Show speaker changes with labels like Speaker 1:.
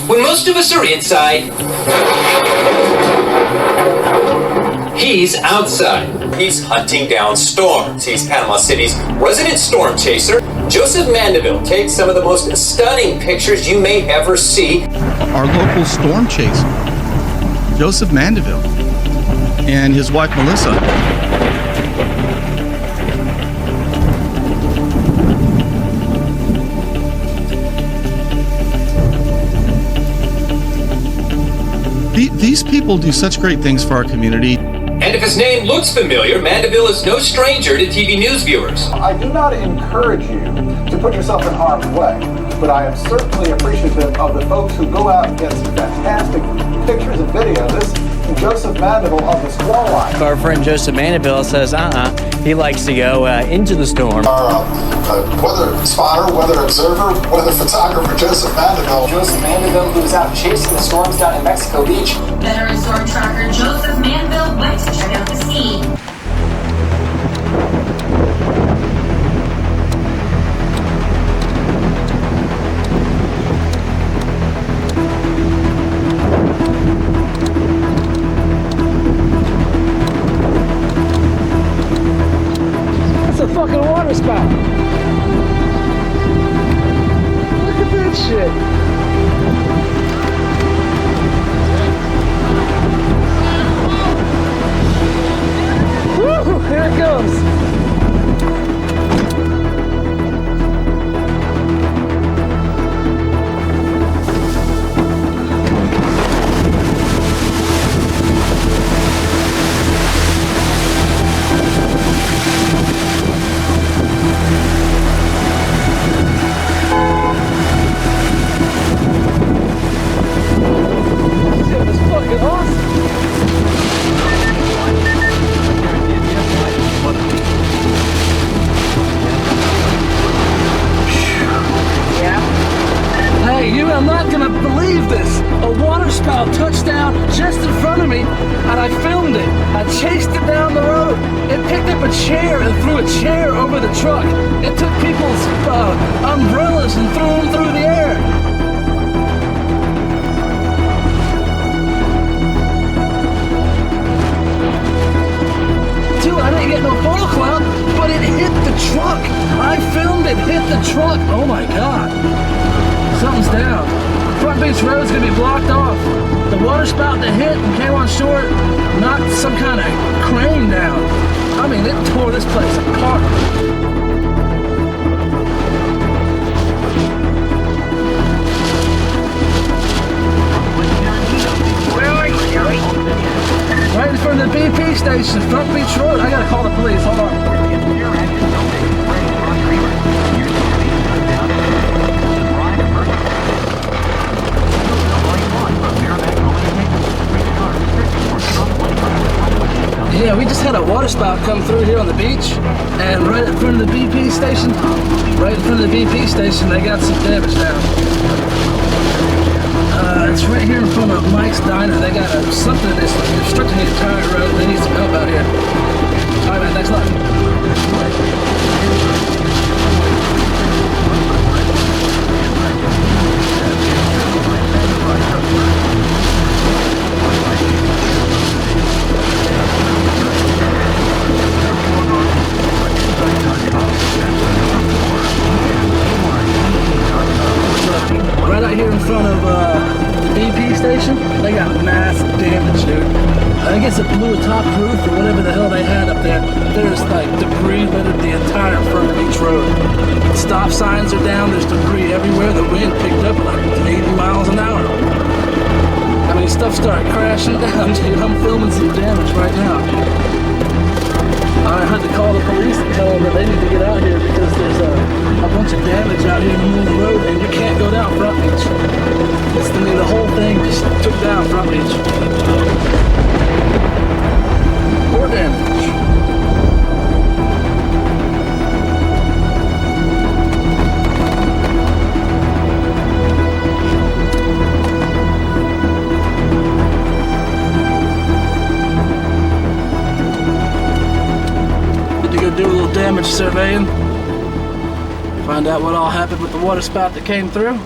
Speaker 1: When most of us are inside, he's outside.
Speaker 2: He's hunting down storms. He's Panama City's resident storm chaser. Joseph Mandeville takes some of the most stunning pictures you may ever see.
Speaker 3: Our local storm chaser, Joseph Mandeville, and his wife Melissa. These people do such great things for our community.
Speaker 1: And if his name looks familiar, Mandeville is no stranger to TV news viewers.
Speaker 4: I do not encourage you to put yourself in harm's way, but I am certainly appreciative of the folks who go out and get some fantastic pictures and videos. This is Joseph Mandeville of the Squall Line.
Speaker 5: Our friend Joseph Mandeville says, he likes to go into the storm.
Speaker 4: Our weather spotter, weather observer, weather photographer, Joseph Mandeville.
Speaker 6: Joseph Mandeville, who was out chasing the storms down in Mexico Beach.
Speaker 7: Veteran storm tracker Joseph Mandeville went to check out the scene.
Speaker 8: That's a fucking water spout. Look at that shit. Woo! Here it goes. Shit was fucking awesome. Hey, you are not gonna believe this. A water spout touched down just in front of me, and I filmed it. I chased it down the road. It picked up a chair and threw a chair over the truck. It took people's umbrellas and threw them through the air. Dude, I didn't get no photo clout, but it hit the truck. I filmed it hit the truck. Oh my God. Something's down. Front Beach Road's gonna be blocked off. The water spout that hit and came on shore knocked some kind of crane down. I mean, it tore this place apart. Right in front of the BP station, Front Beach Road. I gotta call the police. Hold on. Yeah, we just had a water spout come through here on the beach, and right in front of the BP station, they got some damage down. It's right here in front of Mike's Diner. They got something that's obstructing the entire road. They need some help out here. All right, man, thanks a lot. Right out here in front of the BP station, they got massive damage, dude. I guess it blew a top roof or whatever the hell they had up there. There's like debris littered the entire Front Beach Road. Stop signs are down, there's debris everywhere. The wind picked up like 80 miles an hour. I mean, stuff started crashing down, dude. I'm filming some damage right now. I had to call the police and tell them that they need to get out here because there's a bunch of damage out here in the middle of the road and you can't go down Front Beach. I mean, the whole thing just took down Front Beach. More damage. Do a little damage surveying, find out what all happened with the water spout that came through.